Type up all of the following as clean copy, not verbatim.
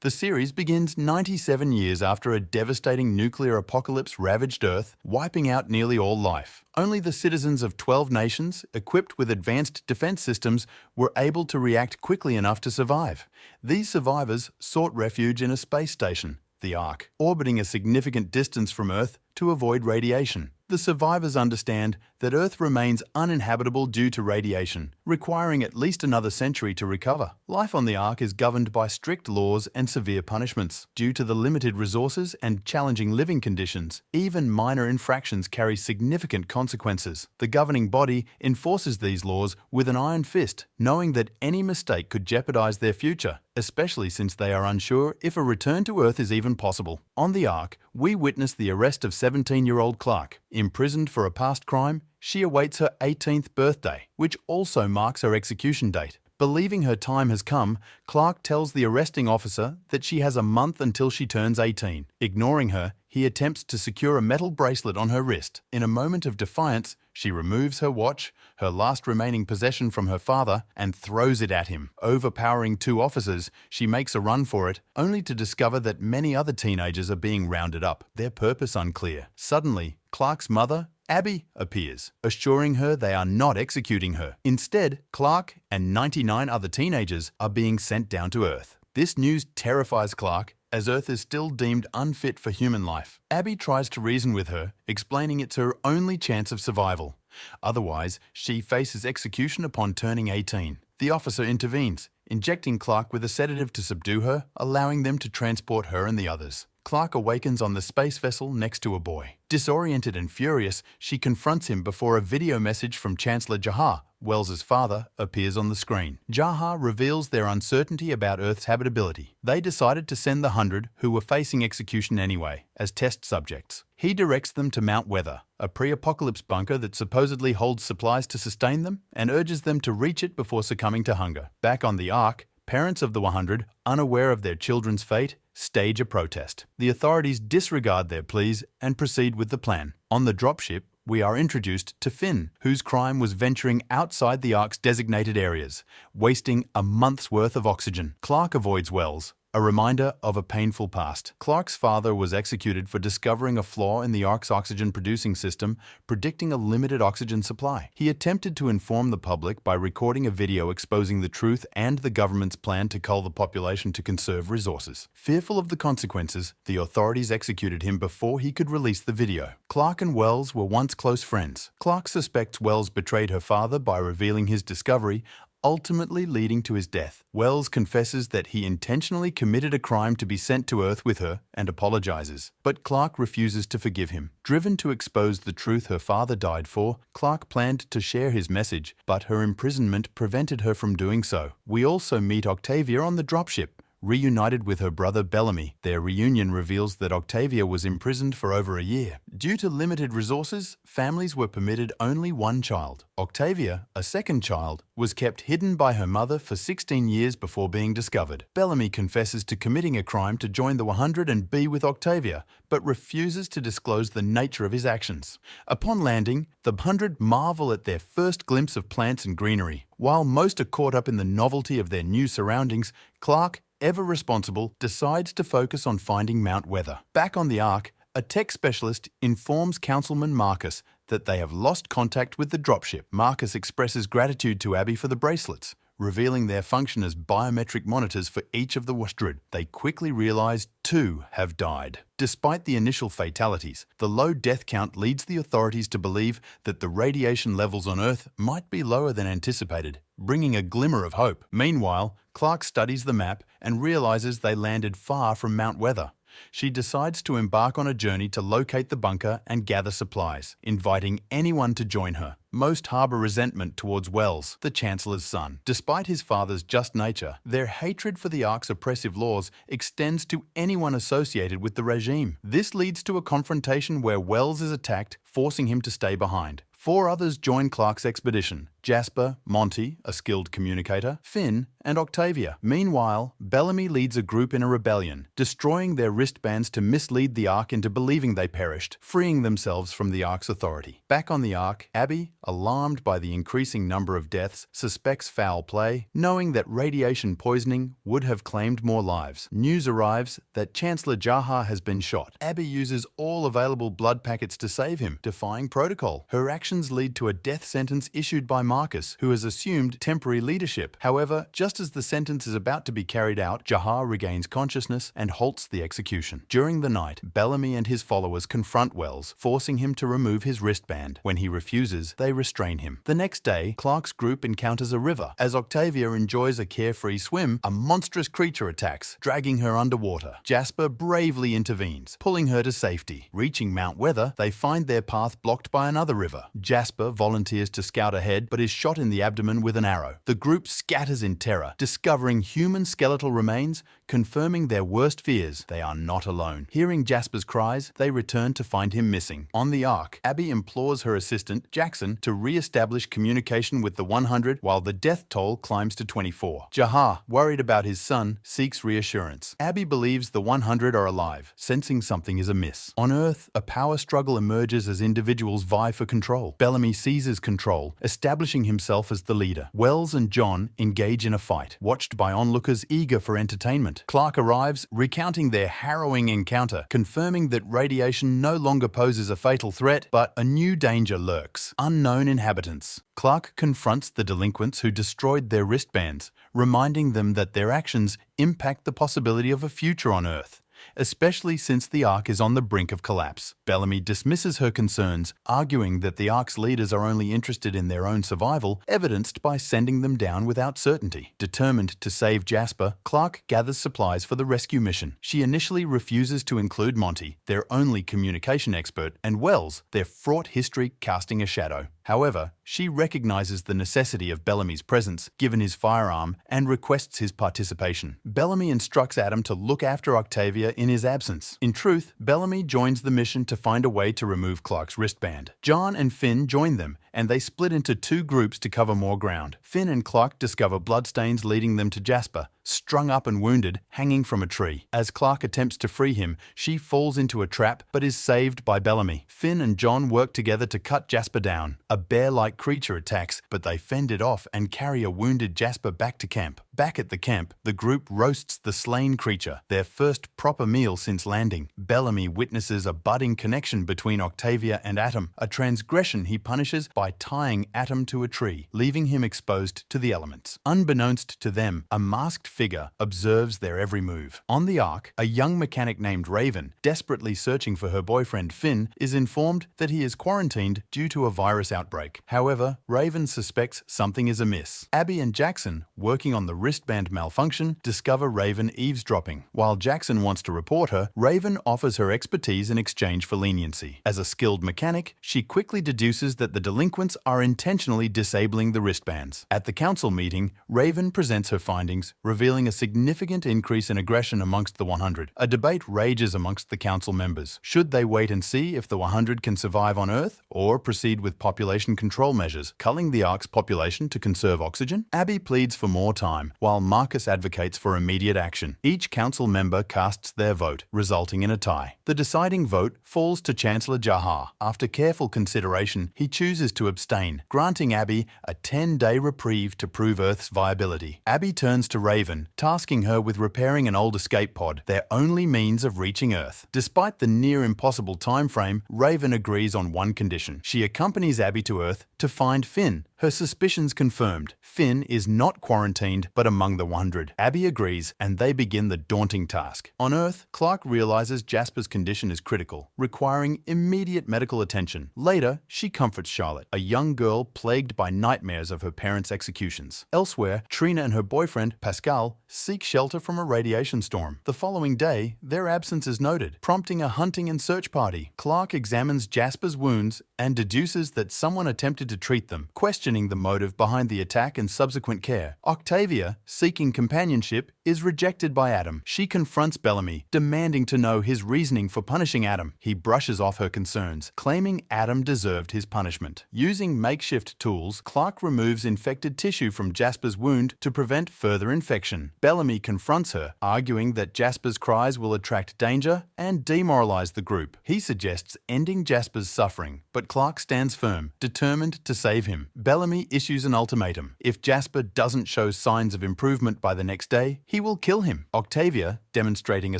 The series begins 97 years after a devastating nuclear apocalypse ravaged Earth, wiping out nearly all life. Only the citizens of 12 nations, equipped with advanced defense systems, were able to react quickly enough to survive. These survivors sought refuge in a space station, the Ark, orbiting a significant distance from Earth to avoid radiation. The survivors understand that Earth remains uninhabitable due to radiation, requiring at least another century to recover. Life on the Ark is governed by strict laws and severe punishments. Due to the limited resources and challenging living conditions, even minor infractions carry significant consequences. The governing body enforces these laws with an iron fist, knowing that any mistake could jeopardize their future, especially since they are unsure if a return to Earth is even possible. On the Ark, we witness the arrest of 17-year-old Clark. Imprisoned for a past crime, she awaits her 18th birthday, which also marks her execution date. Believing her time has come, Clark tells the arresting officer that she has a month until she turns 18. Ignoring her, he attempts to secure a metal bracelet on her wrist. In a moment of defiance, she removes her watch, her last remaining possession from her father, and throws it at him. Overpowering two officers, she makes a run for it, only to discover that many other teenagers are being rounded up, their purpose unclear. Suddenly, Clark's mother, Abby, appears, assuring her they are not executing her. Instead, Clark and 99 other teenagers are being sent down to Earth. This news terrifies Clark, as Earth is still deemed unfit for human life. Abby tries to reason with her, explaining it's her only chance of survival. Otherwise, she faces execution upon turning 18. The officer intervenes, injecting Clark with a sedative to subdue her, allowing them to transport her and the others. Clark awakens on the space vessel next to a boy. Disoriented and furious, she confronts him before a video message from Chancellor Jahar, Wells's father, appears on the screen. Jahar reveals their uncertainty about Earth's habitability. They decided to send the 100, who were facing execution anyway, as test subjects. He directs them to Mount Weather, a pre-apocalypse bunker that supposedly holds supplies to sustain them, and urges them to reach it before succumbing to hunger. Back on the Ark, parents of the 100, unaware of their children's fate, stage a protest. The authorities disregard their pleas and proceed with the plan. On the dropship, we are introduced to Finn, whose crime was venturing outside the Ark's designated areas, wasting a month's worth of oxygen. Clark avoids Wells, a reminder of a painful past. Clark's father was executed for discovering a flaw in the Ark's oxygen-producing system, predicting a limited oxygen supply. He attempted to inform the public by recording a video exposing the truth and the government's plan to cull the population to conserve resources. Fearful of the consequences, the authorities executed him before he could release the video. Clark and Wells were once close friends. Clark suspects Wells betrayed her father by revealing his discovery, ultimately leading to his death. Wells confesses that he intentionally committed a crime to be sent to Earth with her and apologizes, but Clark refuses to forgive him. Driven to expose the truth her father died for, Clark planned to share his message, but her imprisonment prevented her from doing so. We also meet Octavia on the dropship, reunited with her brother Bellamy. Their reunion reveals that Octavia was imprisoned for over a year. Due to limited resources, families were permitted only one child. Octavia, a second child, was kept hidden by her mother for 16 years before being discovered. Bellamy confesses to committing a crime to join the 100 and be with Octavia, but refuses to disclose the nature of his actions. Upon landing, the 100 marvel at their first glimpse of plants and greenery. While most are caught up in the novelty of their new surroundings, Clark, ever responsible, decides to focus on finding Mount Weather. Back on the Ark, a tech specialist informs Councilman Marcus that they have lost contact with the dropship. Marcus expresses gratitude to Abby for the bracelets, revealing their function as biometric monitors for each of the 100. They quickly realize 2 have died. Despite the initial fatalities, the low death count leads the authorities to believe that the radiation levels on Earth might be lower than anticipated, bringing a glimmer of hope. Meanwhile, Clark studies the map and realizes they landed far from Mount Weather. She decides to embark on a journey to locate the bunker and gather supplies, inviting anyone to join her. Most harbor resentment towards Wells, the Chancellor's son. Despite his father's just nature, their hatred for the Ark's oppressive laws extends to anyone associated with the regime. This leads to a confrontation where Wells is attacked, forcing him to stay behind. 4 others join Clark's expedition, Jasper, Monty, a skilled communicator, Finn, and Octavia. Meanwhile, Bellamy leads a group in a rebellion, destroying their wristbands to mislead the Ark into believing they perished, freeing themselves from the Ark's authority. Back on the Ark, Abby, alarmed by the increasing number of deaths, suspects foul play, knowing that radiation poisoning would have claimed more lives. News arrives that Chancellor Jaha has been shot. Abby uses all available blood packets to save him, defying protocol. Her actions lead to a death sentence issued by Marcus, who has assumed temporary leadership. However, just as the sentence is about to be carried out, Jaha regains consciousness and halts the execution. During the night, Bellamy and his followers confront Wells, forcing him to remove his wristband. When he refuses, they restrain him. The next day, Clark's group encounters a river. As Octavia enjoys a carefree swim, a monstrous creature attacks, dragging her underwater. Jasper bravely intervenes, pulling her to safety. Reaching Mount Weather, they find their path blocked by another river. Jasper volunteers to scout ahead, but is shot in the abdomen with an arrow. The group scatters in terror, discovering human skeletal remains, confirming their worst fears. They are not alone. Hearing Jasper's cries, they return to find him missing. On the Ark, Abby implores her assistant, Jackson, to re-establish communication with the 100 while the death toll climbs to 24. Jaha, worried about his son, seeks reassurance. Abby believes the 100 are alive, sensing something is amiss. On Earth, a power struggle emerges as individuals vie for control. Bellamy seizes control, establishing himself as the leader. Wells and John engage in a fight, watched by onlookers eager for entertainment. Clark arrives, recounting their harrowing encounter, confirming that radiation no longer poses a fatal threat, but a new danger lurks: unknown inhabitants. Clark confronts the delinquents who destroyed their wristbands, reminding them that their actions impact the possibility of a future on Earth, especially since the Ark is on the brink of collapse. Bellamy dismisses her concerns, arguing that the Ark's leaders are only interested in their own survival, evidenced by sending them down without certainty. Determined to save Jasper, Clark gathers supplies for the rescue mission. She initially refuses to include Monty, their only communication expert, and Wells, their fraught history casting a shadow. However, she recognizes the necessity of Bellamy's presence, given his firearm, and requests his participation. Bellamy instructs Adam to look after Octavia in his absence. In truth, Bellamy joins the mission to find a way to remove Clark's wristband. John and Finn join them, and they split into two groups to cover more ground. Finn and Clark discover bloodstains leading them to Jasper, strung up and wounded, hanging from a tree. As Clark attempts to free him, she falls into a trap but is saved by Bellamy. Finn and John work together to cut Jasper down. A bear-like creature attacks, but they fend it off and carry a wounded Jasper back to camp. Back at the camp, the group roasts the slain creature, their first proper meal since landing. Bellamy witnesses a budding connection between Octavia and Atom, a transgression he punishes by tying Atom to a tree, leaving him exposed to the elements. Unbeknownst to them, a masked figure observes their every move. On the Ark, a young mechanic named Raven, desperately searching for her boyfriend Finn, is informed that he is quarantined due to a virus outbreak. However, Raven suspects something is amiss. Abby and Jackson, working on the wristband malfunction, discover Raven eavesdropping. While Jackson wants to report her, Raven offers her expertise in exchange for leniency. As a skilled mechanic, she quickly deduces that the delinquents are intentionally disabling the wristbands. At the council meeting, Raven presents her findings, revealing a significant increase in aggression amongst the 100. A debate rages amongst the council members. Should they wait and see if the 100 can survive on Earth, or proceed with population control measures, culling the Ark's population to conserve oxygen? Abby pleads for more time, while Marcus advocates for immediate action. Each council member casts their vote, resulting in a tie. The deciding vote falls to Chancellor Jaha. After careful consideration, he chooses to abstain, granting Abby a 10-day reprieve to prove Earth's viability. Abby turns to Raven, tasking her with repairing an old escape pod, their only means of reaching Earth. Despite the near-impossible time frame, Raven agrees on one condition. She accompanies Abby to Earth to find Finn. Her suspicions confirmed. Finn is not quarantined, but among the 100. Abby agrees, and they begin the daunting task. On Earth, Clark realizes Jasper's condition is critical, requiring immediate medical attention. Later, she comforts Charlotte, a young girl plagued by nightmares of her parents' executions. Elsewhere, Trina and her boyfriend, Pascal, seek shelter from a radiation storm. The following day, their absence is noted, prompting a hunting and search party. Clark examines Jasper's wounds and deduces that someone attempted to treat them, questioning the motive behind the attack and subsequent care. Octavia, seeking companionship, is rejected by Adam. She confronts Bellamy, demanding to know his reasoning for punishing Adam. He brushes off her concerns, claiming Adam deserved his punishment. Using makeshift tools, Clark removes infected tissue from Jasper's wound to prevent further infection. Bellamy confronts her, arguing that Jasper's cries will attract danger and demoralize the group. He suggests ending Jasper's suffering, but Clark stands firm, determined to save him. Bellamy issues an ultimatum. If Jasper doesn't show signs of improvement by the next day, he will kill him. Octavia, demonstrating a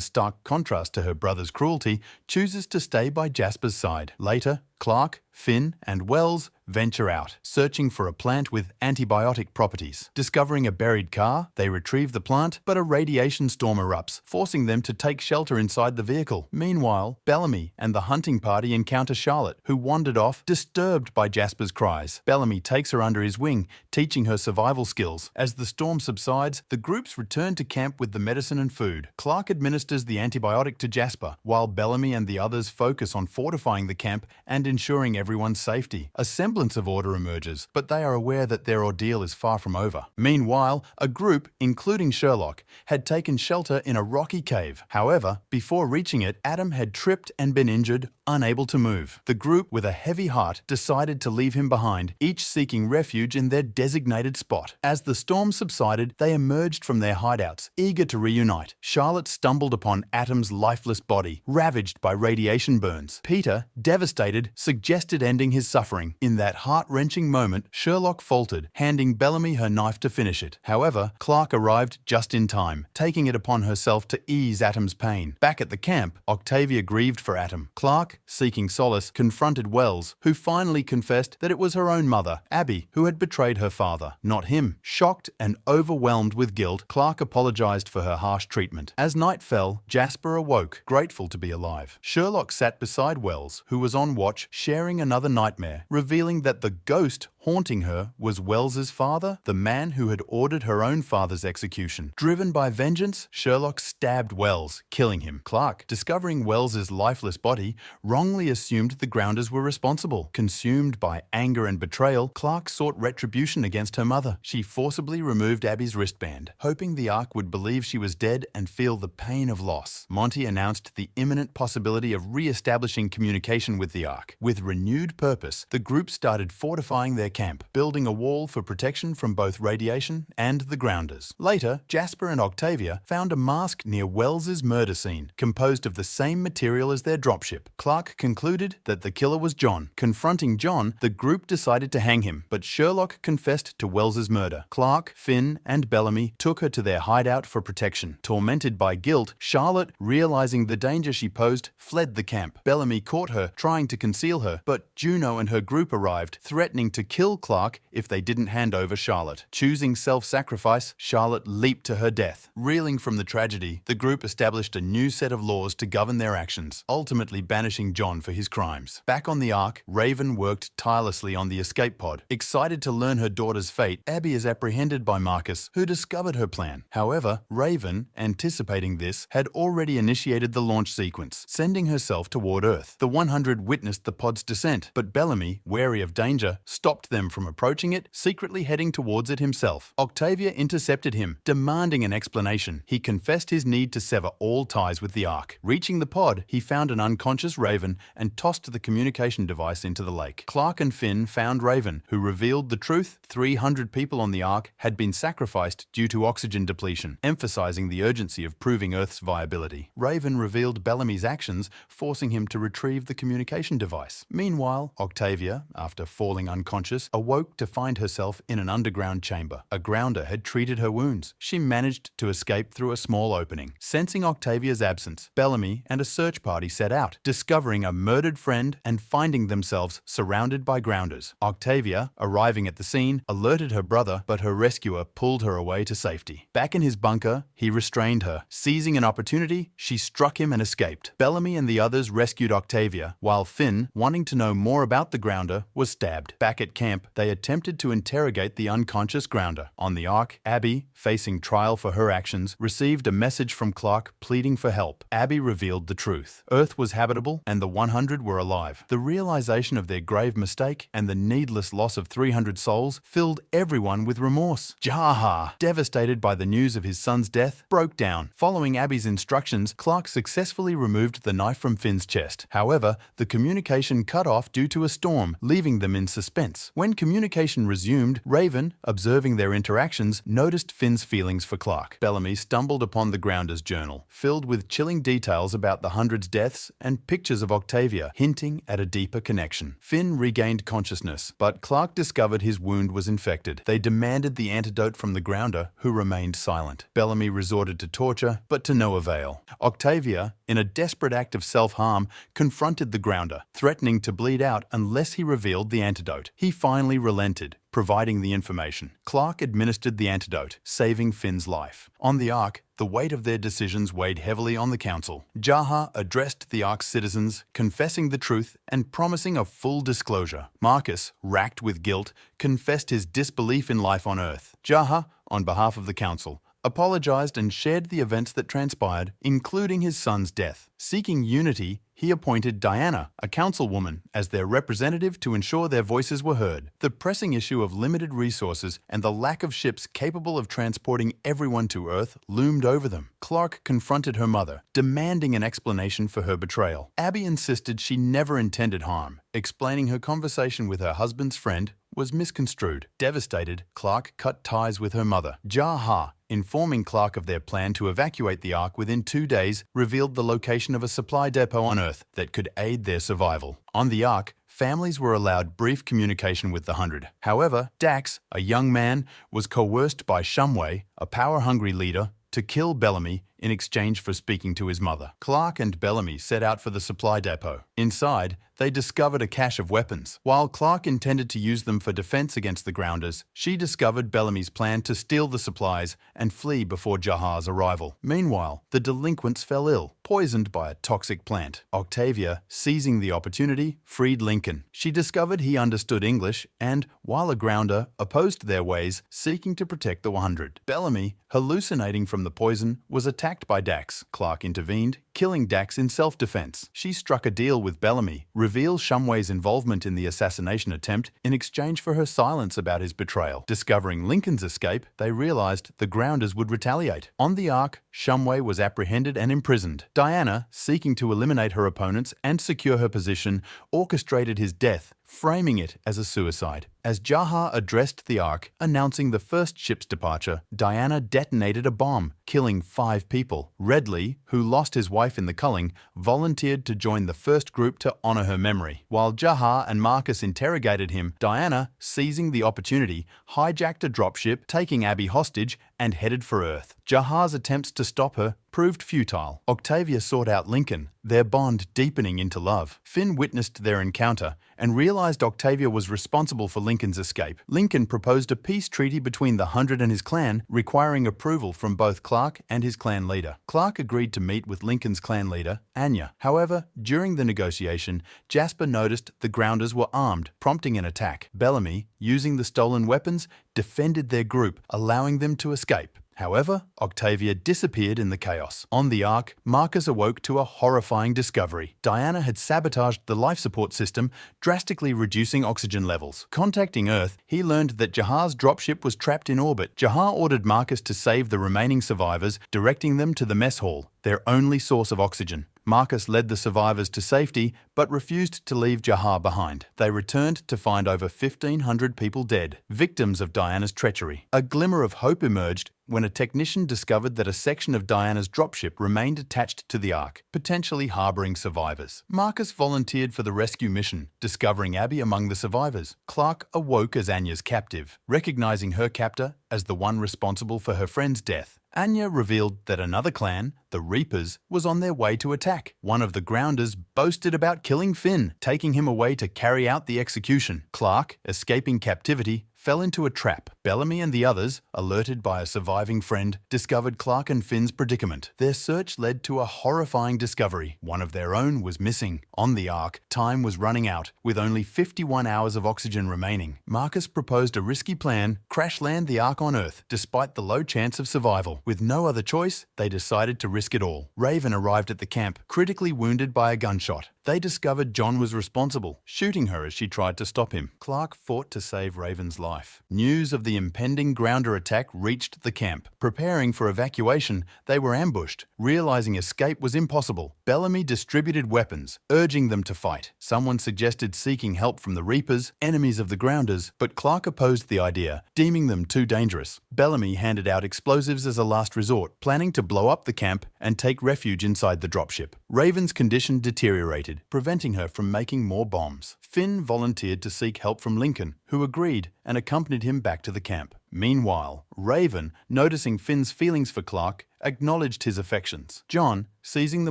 stark contrast to her brother's cruelty, chooses to stay by Jasper's side. Later, Clark, Finn, and Wells venture out, searching for a plant with antibiotic properties. Discovering a buried car, they retrieve the plant, but a radiation storm erupts, forcing them to take shelter inside the vehicle. Meanwhile, Bellamy and the hunting party encounter Charlotte, who wandered off, disturbed by Jasper's cries. Bellamy takes her under his wing, teaching her survival skills. As the storm subsides, the groups return to camp with the medicine and food. Clark administers the antibiotic to Jasper, while Bellamy and the others focus on fortifying the camp and ensuring everyone's safety. A semblance of order emerges, but they are aware that their ordeal is far from over. Meanwhile, a group, including Sherlock, had taken shelter in a rocky cave. However, before reaching it, Adam had tripped and been injured, unable to move. The group, with a heavy heart, decided to leave him behind, each seeking refuge in their designated spot. As the storm subsided, they emerged from their hideouts, eager to reunite. Charlotte stumbled upon Adam's lifeless body, ravaged by radiation burns. Peter, devastated, suggested ending his suffering. In that heart-wrenching moment, Sherlock faltered, handing Bellamy her knife to finish it. However, Clark arrived just in time, taking it upon herself to ease Atom's pain. Back at the camp, Octavia grieved for Atom. Clark, seeking solace, confronted Wells, who finally confessed that it was her own mother, Abby, who had betrayed her father, not him. Shocked and overwhelmed with guilt, Clark apologized for her harsh treatment. As night fell, Jasper awoke, grateful to be alive. Sherlock sat beside Wells, who was on watch, sharing another nightmare, revealing that the ghost haunting her was Wells's father, the man who had ordered her own father's execution. Driven by vengeance, Sherlock stabbed Wells, killing him. Clark, discovering Wells's lifeless body, wrongly assumed the Grounders were responsible. Consumed by anger and betrayal, Clark sought retribution against her mother. She forcibly removed Abby's wristband, hoping the Ark would believe she was dead and feel the pain of loss. Monty announced the imminent possibility of re-establishing communication with the Ark. With renewed purpose, the group started fortifying their camp, building a wall for protection from both radiation and the Grounders. Later, Jasper and Octavia found a mask near Wells's murder scene, composed of the same material as their dropship. Clark concluded that the killer was John. Confronting John, the group decided to hang him, but Sherlock confessed to Wells's murder. Clark, Finn, and Bellamy took her to their hideout for protection. Tormented by guilt, Charlotte, realizing the danger she posed, fled the camp. Bellamy caught her, trying to conceal her, but Juno and her group arrived, threatening to kill Clark if they didn't hand over Charlotte. Choosing self-sacrifice, Charlotte leaped to her death. Reeling from the tragedy, the group established a new set of laws to govern their actions, ultimately banishing John for his crimes. Back on the Ark, Raven worked tirelessly on the escape pod. Excited to learn her daughter's fate, Abby is apprehended by Marcus, who discovered her plan. However, Raven, anticipating this, had already initiated the launch sequence, sending herself toward Earth. The 100 witnessed the pod's descent, but Bellamy, wary of danger, stopped them from approaching it, secretly heading towards it himself. Octavia intercepted him, demanding an explanation. He confessed his need to sever all ties with the Ark. Reaching the pod, he found an unconscious Raven and tossed the communication device into the lake. Clark and Finn found Raven, who revealed the truth. 300 people on the Ark had been sacrificed due to oxygen depletion, emphasizing the urgency of proving Earth's viability. Raven revealed Bellamy's actions, forcing him to retrieve the communication device. Meanwhile, Octavia, after falling unconscious, awoke to find herself in an underground chamber. A grounder had treated her wounds. She managed to escape through a small opening. Sensing Octavia's absence, Bellamy and a search party set out, discovering a murdered friend and finding themselves surrounded by Grounders. Octavia, arriving at the scene, alerted her brother, but her rescuer pulled her away to safety. Back in his bunker, he restrained her. Seizing an opportunity, she struck him and escaped. Bellamy and the others rescued Octavia, while Finn, wanting to know more about the Grounder, was stabbed. Back at camp, they attempted to interrogate the unconscious Grounder. On the Ark, Abby, facing trial for her actions, received a message from Clark pleading for help. Abby revealed the truth. Earth was habitable, and the 100 were alive. The realization of their grave mistake and the needless loss of 300 souls filled everyone with remorse. Jaha, devastated by the news of his son's death, broke down. Following Abby's instructions, Clark successfully removed the knife from Finn's chest. However, the communication cut off due to a storm, leaving them in suspense. When communication resumed, Raven, observing their interactions, noticed Finn's feelings for Clark. Bellamy stumbled upon the Grounder's journal, filled with chilling details about the 100's deaths and pictures of Octavia, hinting at a deeper connection. Finn regained consciousness, but Clark discovered his wound was infected. They demanded the antidote from the Grounder, who remained silent. Bellamy resorted to torture, but to no avail. Octavia, in a desperate act of self-harm, confronted the Grounder, threatening to bleed out unless he revealed the antidote. He finally relented, providing the information. Clark administered the antidote, saving Finn's life. On the Ark, the weight of their decisions weighed heavily on the Council. Jaha addressed the Ark's citizens, confessing the truth and promising a full disclosure. Marcus, racked with guilt, confessed his disbelief in life on Earth. Jaha, on behalf of the Council, apologized and shared the events that transpired, including his son's death. Seeking unity, he appointed Diana, a councilwoman, as their representative to ensure their voices were heard. The pressing issue of limited resources and the lack of ships capable of transporting everyone to Earth loomed over them. Clark confronted her mother, demanding an explanation for her betrayal. Abby insisted she never intended harm, explaining her conversation with her husband's friend was misconstrued. Devastated, Clark cut ties with her mother. Jaha, informing Clark of their plan to evacuate the Ark within 2 days, revealed the location of a supply depot on Earth that could aid their survival. On the Ark, families were allowed brief communication with the 100. However, Dax, a young man, was coerced by Shumway, a power-hungry leader, to kill Bellamy in exchange for speaking to his mother. Clark and Bellamy set out for the supply depot. Inside, they discovered a cache of weapons. While Clark intended to use them for defense against the Grounders, she discovered Bellamy's plan to steal the supplies and flee before Jaha's arrival. Meanwhile, the delinquents fell ill, poisoned by a toxic plant. Octavia, seizing the opportunity, freed Lincoln. She discovered he understood English and, while a Grounder, opposed their ways, seeking to protect the 100. Bellamy, hallucinating from the poison, was attacked by Dax. Clark intervened, killing Dax in self-defense. She struck a deal with Bellamy, revealed Shumway's involvement in the assassination attempt in exchange for her silence about his betrayal. Discovering Lincoln's escape, they realized the Grounders would retaliate. On the Ark, Shumway was apprehended and imprisoned. Diana, seeking to eliminate her opponents and secure her position, orchestrated his death, framing it as a suicide. As Jaha addressed the Ark, announcing the first ship's departure, Diana detonated a bomb, killing 5 people. Redley, who lost his wife in the culling, volunteered to join the first group to honor her memory. While Jaha and Marcus interrogated him, Diana, seizing the opportunity, hijacked a dropship, taking Abby hostage, and headed for Earth. Jaha's attempts to stop her proved futile. Octavia sought out Lincoln, their bond deepening into love. Finn witnessed their encounter and realized Octavia was responsible for Lincoln's escape. Lincoln proposed a peace treaty between the 100 and his clan, requiring approval from both Clark and his clan leader. Clark agreed to meet with Lincoln's clan leader, Anya. However, during the negotiation, Jasper noticed the Grounders were armed, prompting an attack. Bellamy, using the stolen weapons, defended their group, allowing them to escape. However, Octavia disappeared in the chaos. On the Ark, Marcus awoke to a horrifying discovery. Diana had sabotaged the life support system, drastically reducing oxygen levels. Contacting Earth, he learned that Jaha's dropship was trapped in orbit. Jaha ordered Marcus to save the remaining survivors, directing them to the mess hall, their only source of oxygen. Marcus led the survivors to safety, but refused to leave Jaha behind. They returned to find over 1,500 people dead, victims of Diana's treachery. A glimmer of hope emerged when a technician discovered that a section of Diana's dropship remained attached to the Ark, potentially harboring survivors. Marcus volunteered for the rescue mission, discovering Abby among the survivors. Clark awoke as Anya's captive, recognizing her captor as the one responsible for her friend's death. Anya revealed that another clan, the Reapers, was on their way to attack. One of the Grounders boasted about killing Finn, taking him away to carry out the execution. Clark, escaping captivity, fell into a trap. Bellamy and the others, alerted by a surviving friend, discovered Clark and Finn's predicament. Their search led to a horrifying discovery. One of their own was missing. On the Ark, time was running out, with only 51 hours of oxygen remaining. Marcus proposed a risky plan: crash land the Ark on Earth, despite the low chance of survival. With no other choice, they decided to risk it all. Raven arrived at the camp, critically wounded by a gunshot. They discovered John was responsible, shooting her as she tried to stop him. Clark fought to save Raven's life. News of the impending grounder attack reached the camp. Preparing for evacuation, they were ambushed. Realizing escape was impossible, Bellamy distributed weapons, urging them to fight. Someone suggested seeking help from the Reapers, enemies of the Grounders, but Clark opposed the idea, deeming them too dangerous. Bellamy handed out explosives as a last resort, planning to blow up the camp and take refuge inside the dropship. Raven's condition deteriorated, preventing her from making more bombs. Finn volunteered to seek help from Lincoln, who agreed and accompanied him back to the camp. Meanwhile, Raven, noticing Finn's feelings for Clark, acknowledged his affections. John, seizing the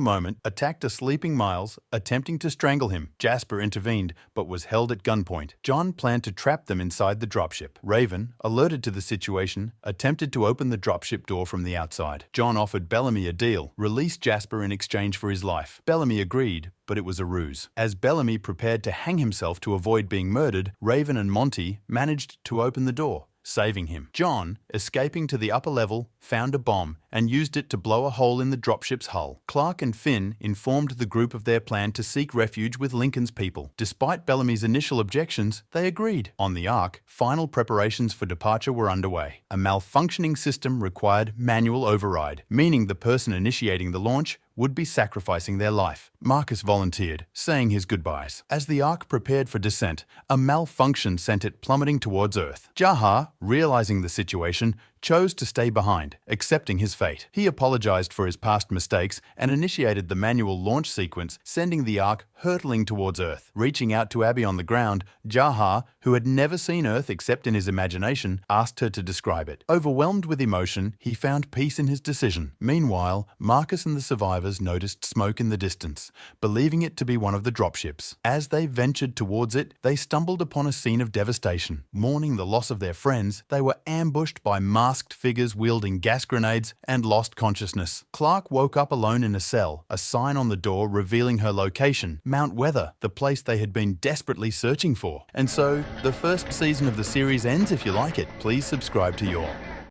moment, attacked a sleeping Miles, attempting to strangle him. Jasper intervened, but was held at gunpoint. John planned to trap them inside the dropship. Raven, alerted to the situation, attempted to open the dropship door from the outside. John offered Bellamy a deal: release Jasper in exchange for his life. Bellamy agreed, but it was a ruse. As Bellamy prepared to hang himself to avoid being murdered, Raven and Monty managed to open the door, saving him. John, escaping to the upper level, found a bomb and used it to blow a hole in the dropship's hull. Clark and Finn informed the group of their plan to seek refuge with Lincoln's people. Despite Bellamy's initial objections, they agreed. On the Ark, final preparations for departure were underway. A malfunctioning system required manual override, meaning the person initiating the launch would be sacrificing their life. Marcus volunteered, saying his goodbyes. As the Ark prepared for descent, a malfunction sent it plummeting towards Earth. Jaha, realizing the situation, chose to stay behind, accepting his fate. He apologized for his past mistakes and initiated the manual launch sequence, sending the Ark hurtling towards Earth. Reaching out to Abby on the ground, Jaha, who had never seen Earth except in his imagination, asked her to describe it. Overwhelmed with emotion, he found peace in his decision. Meanwhile, Marcus and the survivors noticed smoke in the distance, believing it to be one of the dropships. As they ventured towards it, they stumbled upon a scene of devastation. Mourning the loss of their friends, they were ambushed by masked figures wielding gas grenades and lost consciousness. Clark woke up alone in a cell, a sign on the door revealing her location, Mount Weather, the place they had been desperately searching for. And so, the first season of the series ends. If you like it, please subscribe to Your.